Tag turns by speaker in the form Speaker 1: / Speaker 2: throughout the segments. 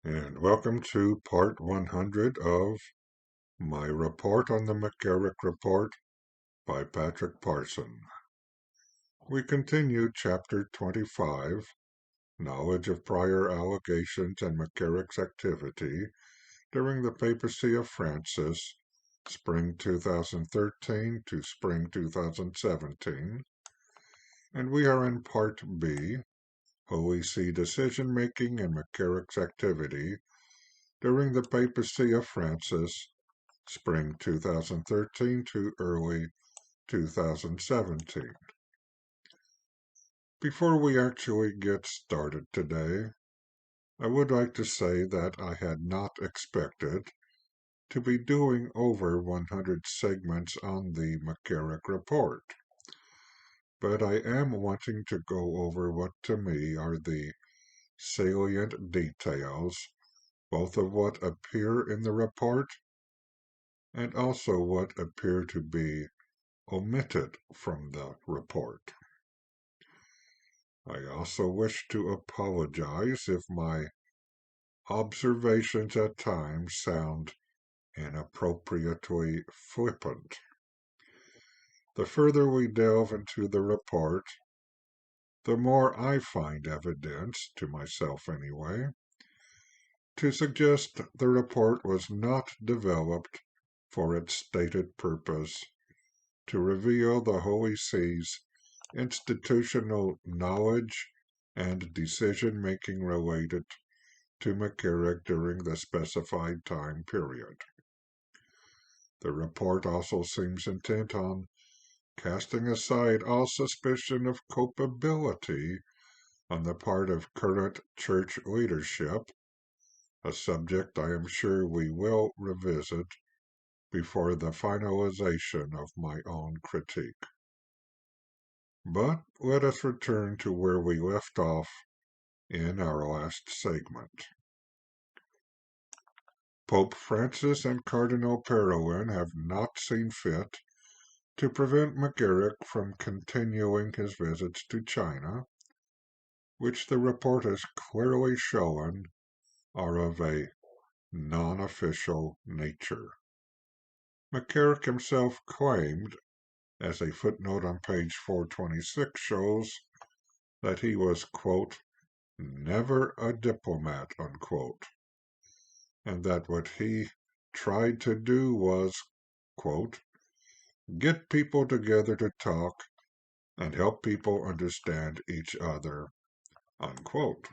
Speaker 1: And welcome to part 100 of my report on the McCarrick Report by Patrick Parson. We continue Chapter 25, Knowledge of Prior Allegations and McCarrick's Activity during the Papacy of Francis, Spring 2013 to Spring 2017, and we are in Part B, Holy See Decision-Making and McCarrick's Activity during the Papacy of Francis, Spring 2013 to early 2017. Before we actually get started today, I would like to say that I had not expected to be doing over 100 segments on the McCarrick Report, but I am wanting to go over what to me are the salient details, both of what appear in the report and also what appear to be omitted from the report. I also wish to apologize if my observations at times sound inappropriately flippant. The further we delve into the report, the more I find evidence, to myself anyway, to suggest the report was not developed for its stated purpose to reveal the Holy See's institutional knowledge and decision-making related to McCarrick during the specified time period. The report also seems intent on casting aside all suspicion of culpability on the part of current church leadership, a subject I am sure we will revisit before the finalization of my own critique. But let us return to where we left off in our last segment. Pope Francis and Cardinal Parolin have not seen fit to prevent McCarrick from continuing his visits to China, which the report has clearly shown are of a non-official nature. McCarrick himself claimed, as a footnote on page 426 shows, that he was, quote, never a diplomat, unquote, and that what he tried to do was, quote, get people together to talk and help people understand each other, unquote.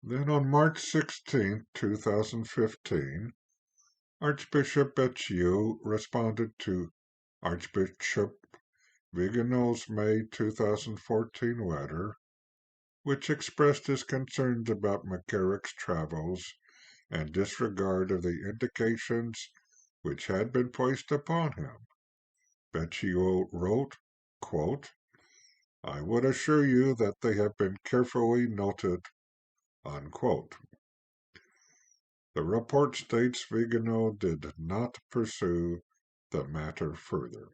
Speaker 1: Then on March 16, 2015, Archbishop Béthieu responded to Archbishop Vigano's May 2014 letter, which expressed his concerns about McCarrick's travels and disregard of the indications which had been placed upon him. Béthieu wrote, quote, I would assure you that they have been carefully noted, unquote. The report states Vigano did not pursue the matter further.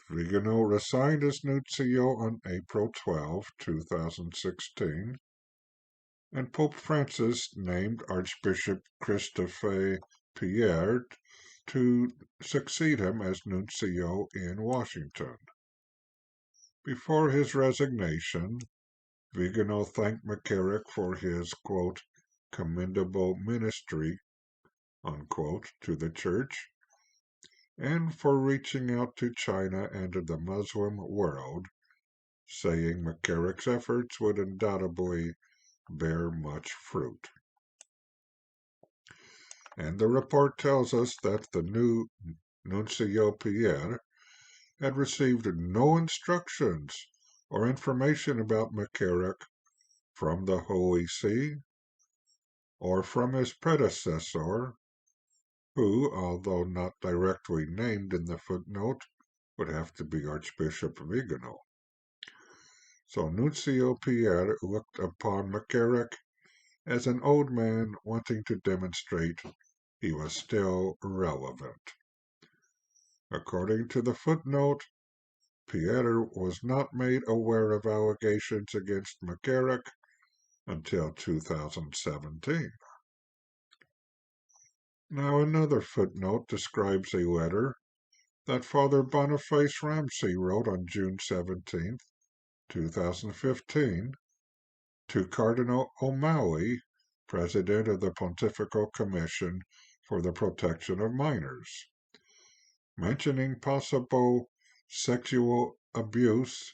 Speaker 1: Vigano resigned as nuncio on April 12, 2016, and Pope Francis named Archbishop Christophe Pierre to succeed him as nuncio in Washington. Before his resignation, Vigano thanked McCarrick for his, quote, commendable ministry, unquote, to the Church, and for reaching out to China and the Muslim world, saying McCarrick's efforts would undoubtedly bear much fruit. And the report tells us that the new Nuncio Pierre had received no instructions or information about McCarrick from the Holy See or from his predecessor, who, although not directly named in the footnote, would have to be Archbishop Vigano. So Nuncio Pierre looked upon McCarrick as an old man wanting to demonstrate he was still relevant. According to the footnote, Pierre was not made aware of allegations against McCarrick until 2017. Now another footnote describes a letter that Father Boniface Ramsey wrote on June 17, 2015, to Cardinal O'Malley, President of the Pontifical Commission for the Protection of Minors, mentioning possible sexual abuse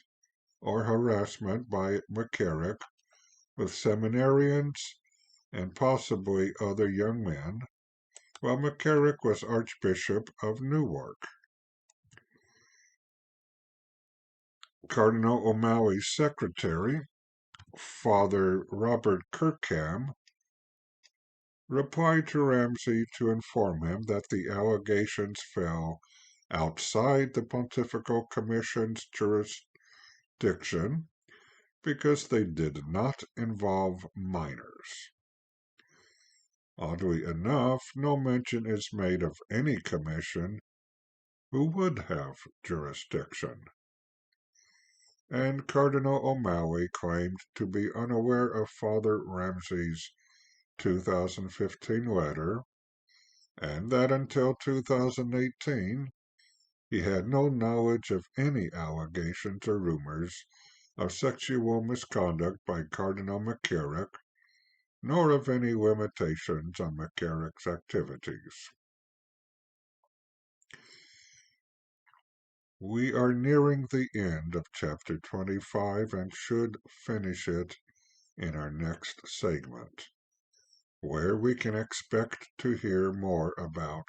Speaker 1: or harassment by McCarrick with seminarians and possibly other young men, while McCarrick was Archbishop of Newark. Cardinal O'Malley's secretary, Father Robert Kirkham, replied to Ramsey to inform him that the allegations fell outside the Pontifical Commission's jurisdiction because they did not involve minors. Oddly enough, no mention is made of any commission who would have jurisdiction. And Cardinal O'Malley claimed to be unaware of Father Ramsey's 2015 letter, and that until 2018 he had no knowledge of any allegations or rumors of sexual misconduct by Cardinal McCarrick, nor of any limitations on McCarrick's activities. We are nearing the end of chapter 25 and should finish it in our next segment, where we can expect to hear more about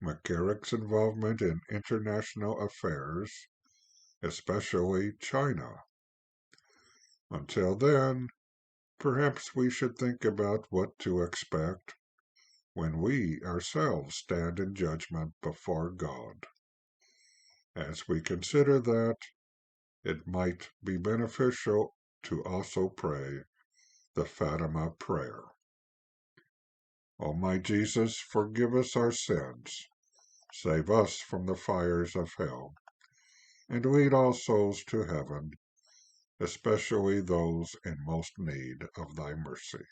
Speaker 1: McCarrick's involvement in international affairs, especially China. Until then, perhaps we should think about what to expect when we ourselves stand in judgment before God. As we consider that, it might be beneficial to also pray the Fatima prayer. O my Jesus, forgive us our sins, save us from the fires of hell, and lead all souls to heaven, especially those in most need of thy mercy.